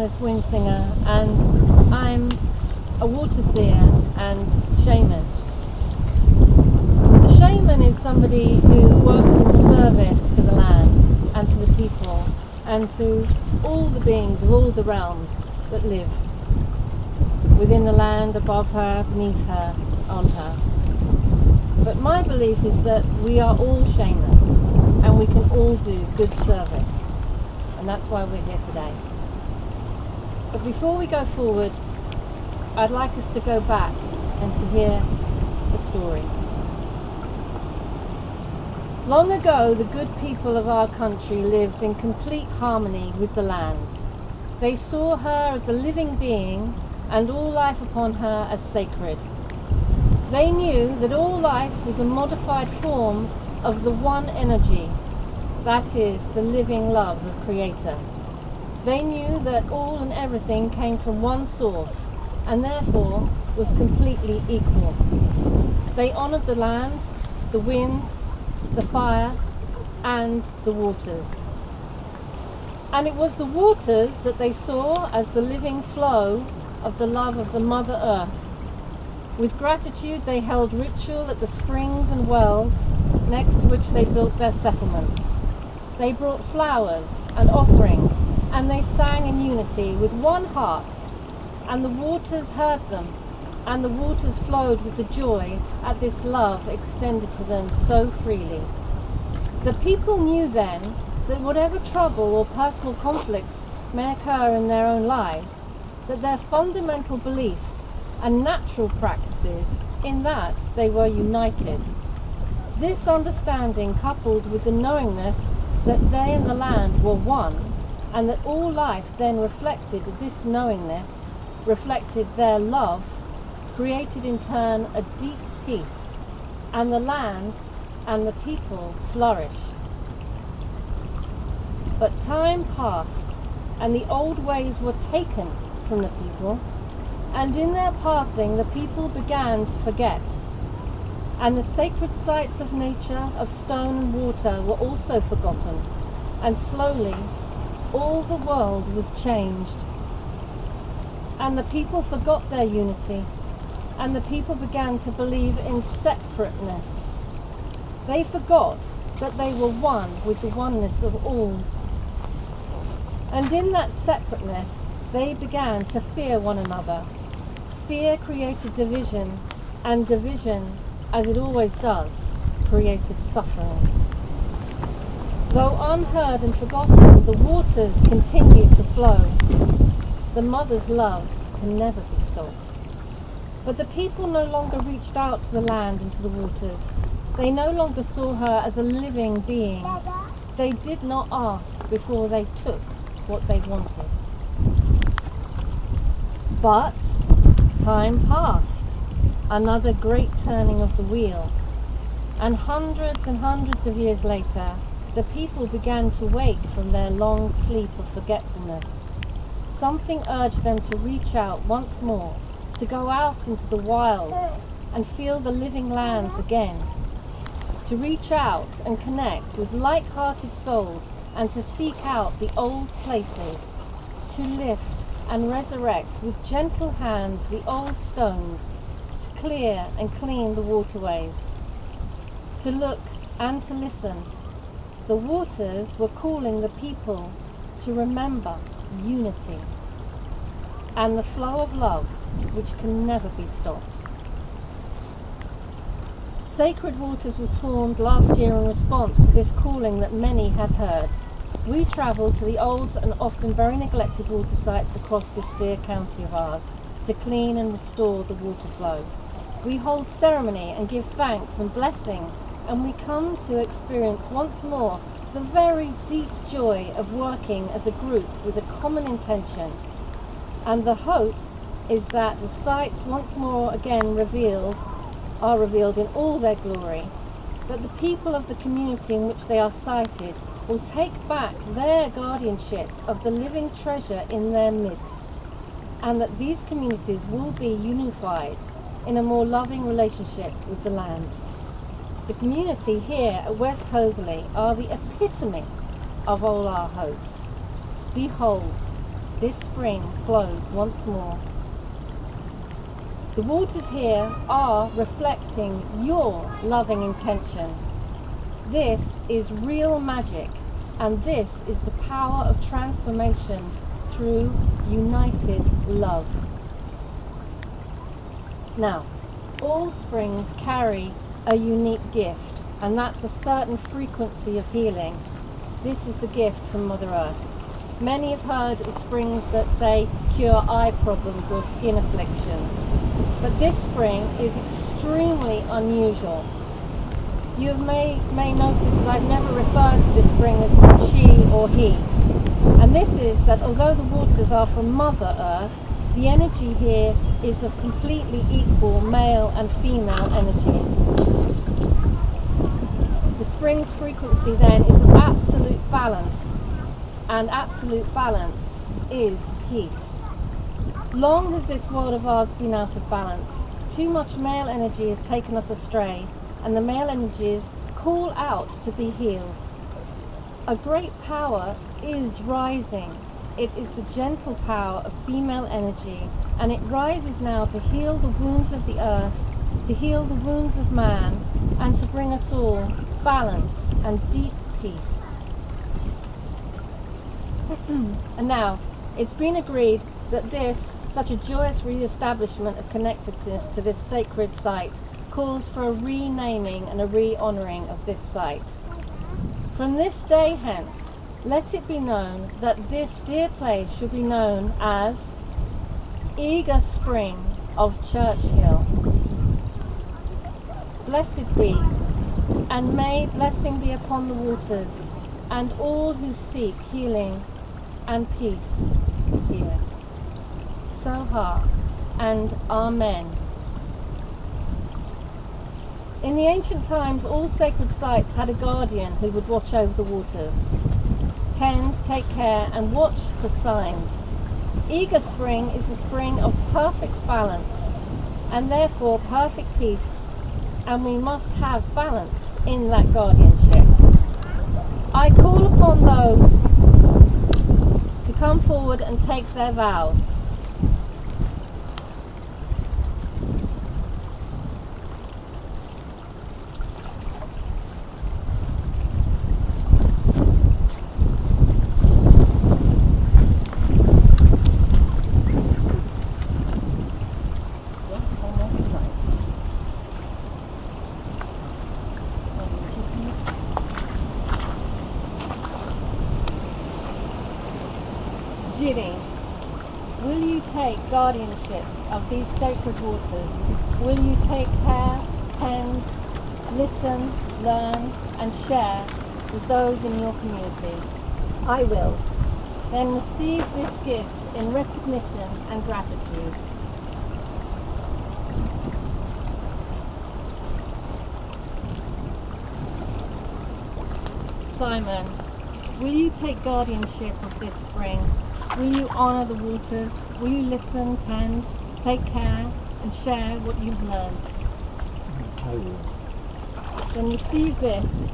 Alice Wind Singer, and I'm a water seer and shaman. The shaman is somebody who works in service to the land and to the people and to all the beings of all the realms that live within the land, above her, beneath her, on her. But my belief is that we are all shamans and we can all do good service, and that's why we're here today. But before we go forward, I'd like us to go back and to hear the story. Long ago, the good people of our country lived in complete harmony with the land. They saw her as a living being and all life upon her as sacred. They knew that all life was a modified form of the one energy, that is, the living love of Creator. They knew that all and everything came from one source and therefore was completely equal. They honoured the land, the winds, the fire, and the waters. And it was the waters that they saw as the living flow of the love of the Mother Earth. With gratitude they held ritual at the springs and wells next to which they built their settlements. They brought flowers and offerings, and they sang in unity with one heart, and the waters heard them, and the waters flowed with the joy at this love extended to them so freely. The people knew then that whatever trouble or personal conflicts may occur in their own lives, that their fundamental beliefs and natural practices, in that they were united. This understanding, coupled with the knowingness that they and the land were one, and that all life then reflected this knowingness, reflected their love, created in turn a deep peace, and the lands and the people flourished. But time passed, and the old ways were taken from the people, and in their passing the people began to forget, and the sacred sites of nature, of stone and water, were also forgotten, and slowly all the world was changed, and the people forgot their unity, and the people began to believe in separateness. They forgot that they were one with the oneness of all, and in that separateness they began to fear one another. Fear created division, and division, as it always does, created suffering. Though unheard and forgotten, the waters continue to flow. The mother's love can never be stopped. But the people no longer reached out to the land and to the waters. They no longer saw her as a living being. They did not ask before they took what they wanted. But time passed, another great turning of the wheel, and hundreds of years later, the people began to wake from their long sleep of forgetfulness. Something urged them to reach out once more, to go out into the wilds and feel the living lands again, to reach out and connect with like-hearted souls and to seek out the old places, to lift and resurrect with gentle hands the old stones, to clear and clean the waterways, to look and to listen. The waters were calling the people to remember unity and the flow of love which can never be stopped. Sacred Waters was formed last year in response to this calling that many had heard. We travelled to the old and often very neglected water sites across this dear county of ours to clean and restore the water flow. We hold ceremony and give thanks and blessing, and we come to experience once more the very deep joy of working as a group with a common intention. And the hope is that the sites once more again are revealed in all their glory, that the people of the community in which they are sited will take back their guardianship of the living treasure in their midst, and that these communities will be unified in a more loving relationship with the land. The community here at West Hoathly are the epitome of all our hopes. Behold, this spring flows once more. The waters here are reflecting your loving intention. This is real magic, and this is the power of transformation through united love. Now, all springs carry a unique gift, and that's a certain frequency of healing. This is the gift from Mother Earth. Many have heard of springs that say cure eye problems or skin afflictions, but this spring is extremely unusual. You may notice that I've never referred to this spring as she or he, and this is that although the waters are from Mother Earth, the energy here is of completely equal male and female energy. The spring's frequency then is of absolute balance, and absolute balance is peace. Long has this world of ours been out of balance. Too much male energy has taken us astray, and the male energies call out to be healed. A great power is rising. It is the gentle power of female energy, and it rises now to heal the wounds of the earth, to heal the wounds of man, and to bring us all balance and deep peace. And now, it's been agreed that such a joyous re-establishment of connectedness to this sacred site calls for a renaming and a re-honouring of this site. From this day hence, let it be known that this dear place shall be known as Eager Spring of Churchill. Blessed be, and may blessing be upon the waters, and all who seek healing and peace here. Soha and Amen. In the ancient times, all sacred sites had a guardian who would watch over the waters, tend, take care, and watch for signs. Eager Spring is the spring of perfect balance, and therefore perfect peace, and we must have balance in that guardianship. I call upon those to come forward and take their vows. Gini, will you take guardianship of these sacred waters? Will you take care, tend, listen, learn, and share with those in your community? I will. Then receive this gift in recognition and gratitude. Simon, will you take guardianship of this spring? Will you honour the waters? Will you listen, tend, take care, and share what you've learned? I will. Then receive this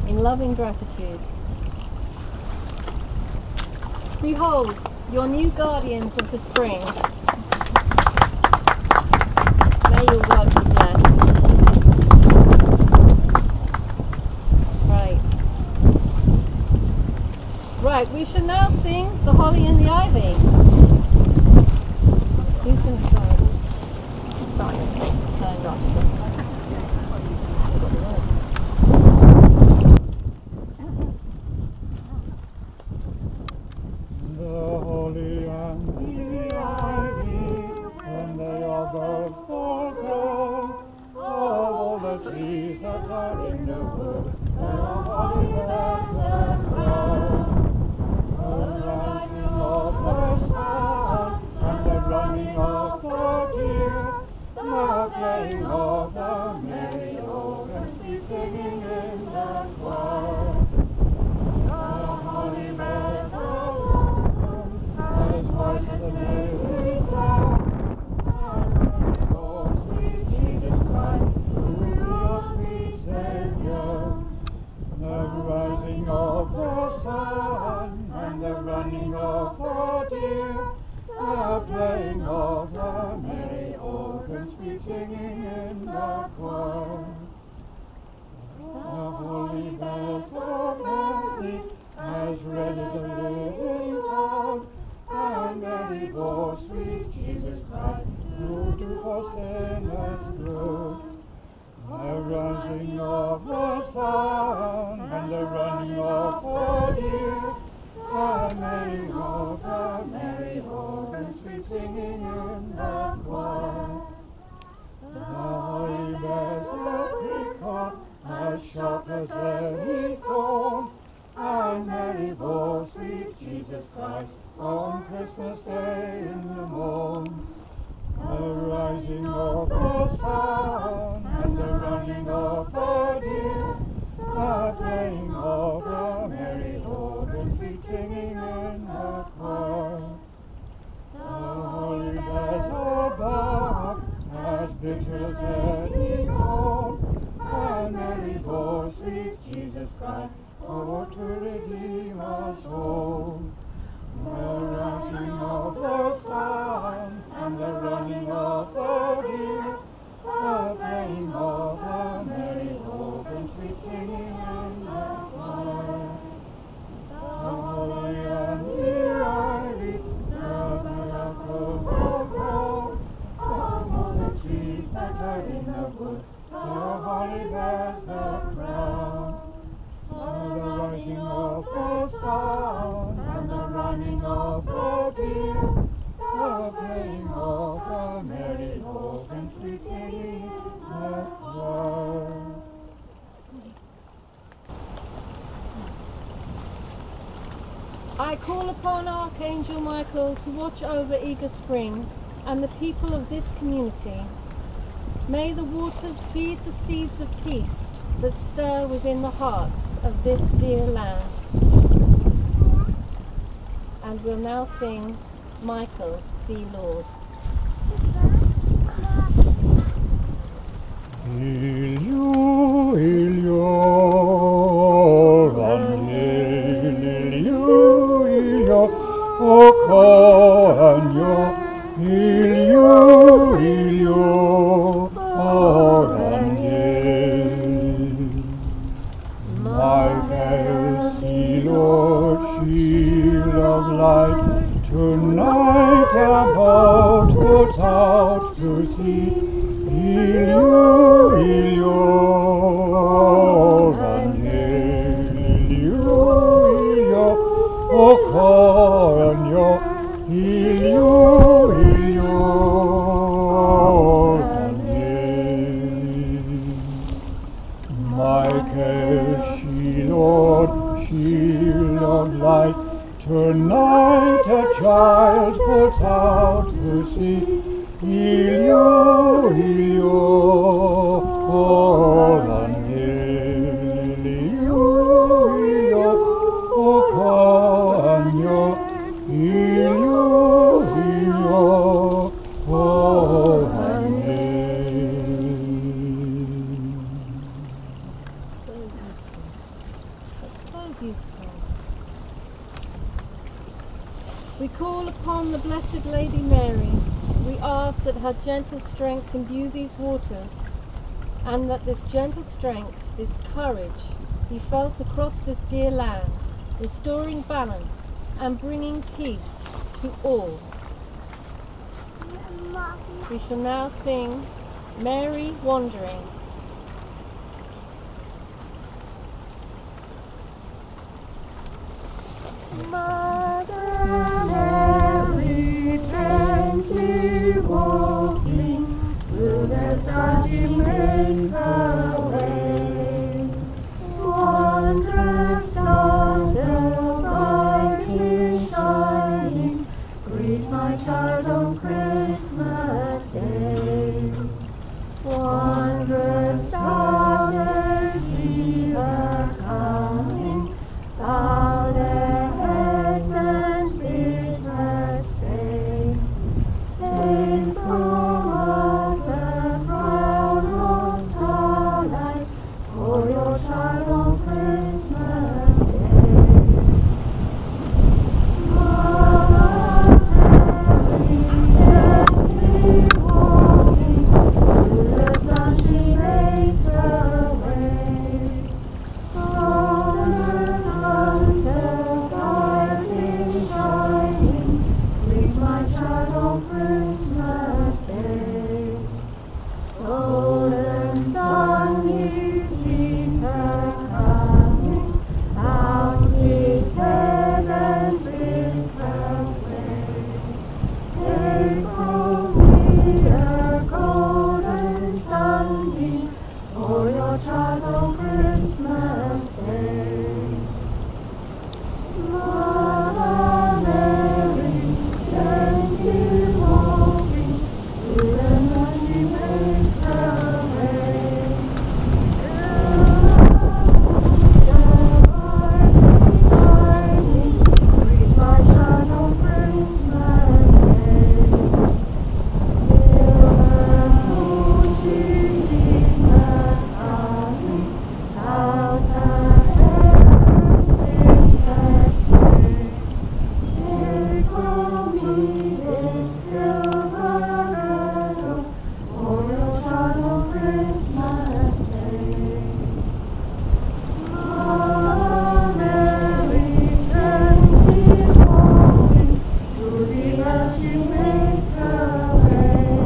in loving gratitude. Behold, your new guardians of the spring. May your work be blessed. Right, we shall now sing The Holly and the Ivy. Who's going to start? Simon. Turned up. The holly and the ivy, when they are both full grown, of all the trees that are in the wood, they are holly that are grown. The rising of the sun, and the running of the deer, the playing of the merry organ, singing in the choir. The holly bells are blossom, as white as a lily flower, and the Lord, sweet Jesus Christ, who is your sweet Saviour. The rising of the sun, and the running of the the playing of the merry organ, sweet singing in the choir. The holy bells of Mary, as red as a living cloud, and Mary bore sweet Jesus Christ, who do for sinners good. The rising of the sun and the running of the deer, the merry of the merry organ, sweet singing in the choir. The holy bells that prick up, as sharp as any thorn, and Mary bore sweet Jesus Christ on Christmas Day in the morn. The rising of the sun and the running of the deer, the playing of the merry organ, sweet singing in the choir. The holy bells above, as bitter as any corn, and Mary bore sweet Jesus Christ, oh, to redeem us all. The rising of the sun and the running of the deer, the playing of the merry organ, sweet singing in the choir. The holy and the ivy, the miracle of God, of all the trees that are in the wood, the holy bears the crown. The rising of the sun and the running of the deer, the playing of the merry organ, sweet singing in the choir. I call upon Archangel Michael to watch over Eager Spring and the people of this community. May the waters feed the seeds of peace that stir within the hearts of this dear land. And we'll now sing Michael, Sea Lord. Ilio, ilio, ilio, o coagno, ilio, ilio, Michael, sea Lord, shield of light, tonight about puts out to sea. Ilio, ilio, ilio, o coagno, ilio, Michael, shield of light, tonight a child puts out to sea. Ilio, ilio, ilio, o coagno, ilio, So beautiful. We call upon the Blessed Lady Mary. We ask that her gentle strength imbue these waters, and that this gentle strength, this courage, be felt across this dear land, restoring balance and bringing peace to all. We shall now sing Mary Wandering. Mother Mary, gently walking through the stars, she makes her way. Wondrous stars so brightly shining, greet my child on Christmas Day. Wondrous stars, they see her coming, bow their heads and bid her stay. Take from us a crown of starlight for your child on Christmas Day. Mother Mary, she makes a way,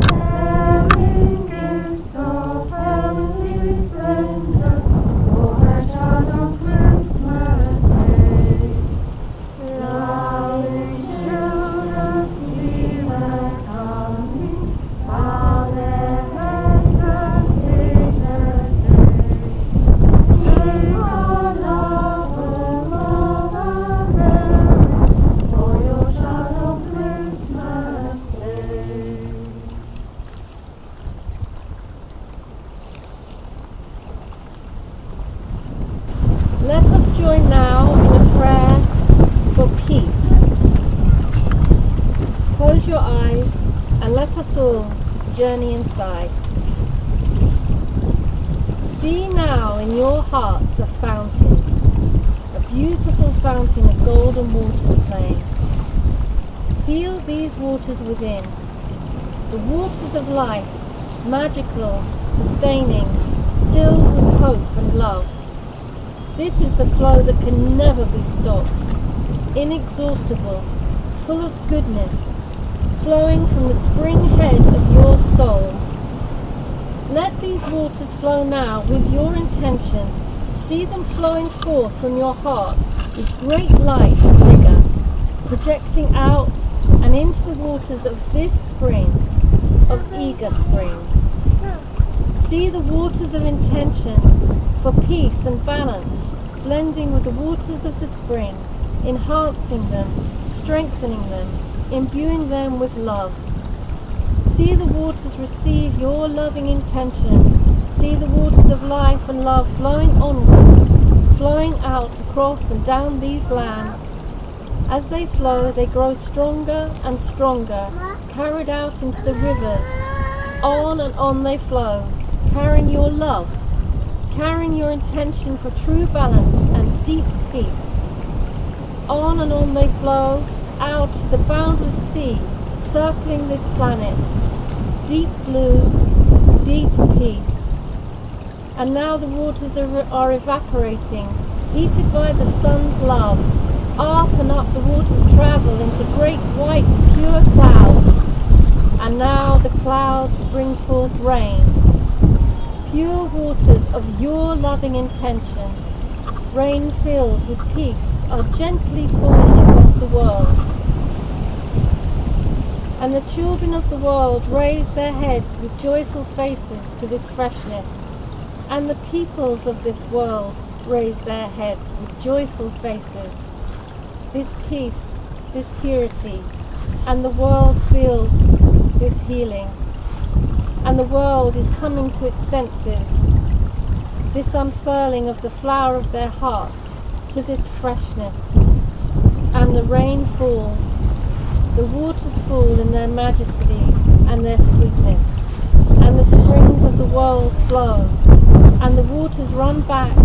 bearing gifts of heavenly splendor for her child on Christmas Day. Loving children see her coming, bow their heads and take their stay. Give our love, O Mother Mary, for your child on Christmas Day. Let us join now in a prayer for peace. Close your eyes and let us all journey inside. See now in your hearts a fountain, a beautiful fountain of golden waters playing. Feel these waters within, the waters of life, magical, sustaining, filled with hope and love. This is the flow that can never be stopped, inexhaustible, full of goodness, flowing from the spring head of your soul. Let these waters flow now with your intention. See them flowing forth from your heart with great light and vigour, projecting out and into the waters of this spring, of eager spring. See the waters of intention for peace and balance, blending with the waters of the spring, enhancing them, strengthening them, imbuing them with love. See the waters receive your loving intention. See the waters of life and love flowing onwards, flowing out across and down these lands. As they flow, they grow stronger and stronger, carried out into the rivers. On and on they flow, carrying your love, carrying your intention for true balance and deep peace. On and on they flow, out to the boundless sea, circling this planet. Deep blue, deep peace. And now the waters are evaporating, heated by the sun's love. Up and up the waters travel into great white pure clouds. And now the clouds bring forth rain. Pure waters of your loving intention, rain filled with peace, are gently falling across the world. And the children of the world raise their heads with joyful faces to this freshness. And the peoples of this world raise their heads with joyful faces. This peace, this purity, and the world feels this healing. And the world is coming to its senses. This unfurling of the flower of their hearts to this freshness. And the rain falls. The waters fall in their majesty and their sweetness, and the springs of the world flow, and the waters run back,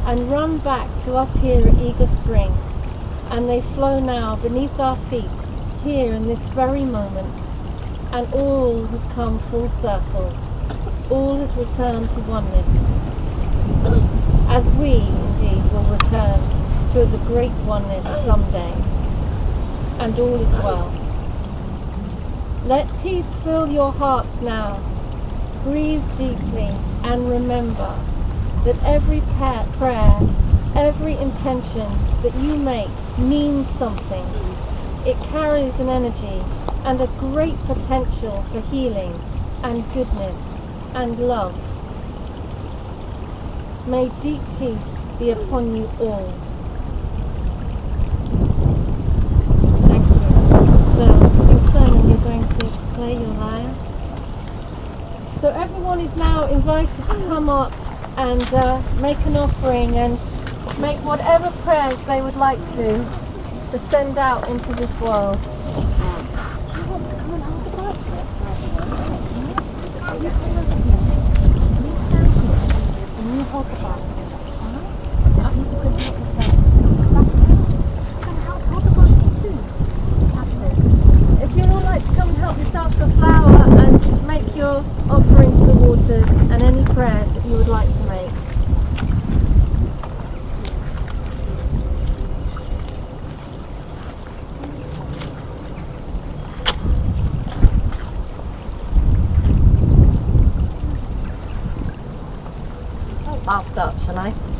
and run back to us here at Eager Spring, and they flow now beneath our feet, here in this very moment, and all has come full circle, all has returned to oneness, as we indeed will return to the great oneness someday. And all is well. Let peace fill your hearts now. Breathe deeply and remember that every prayer, every intention that you make means something. It carries an energy and a great potential for healing and goodness and love. May deep peace be upon you all. Simon, you're going to play your lyre. So everyone is now invited to come up and make an offering and make whatever prayers they would like to send out into this world. Do you want to come and hold the basket? You come over here. You stand here and you hold the basket. Alright? You can help yourself. Come hold the basket too. That's it. If you'd all like to come and help yourself to a flower and make your offering to the waters and any prayers that you would like to make. I'll start, shall I?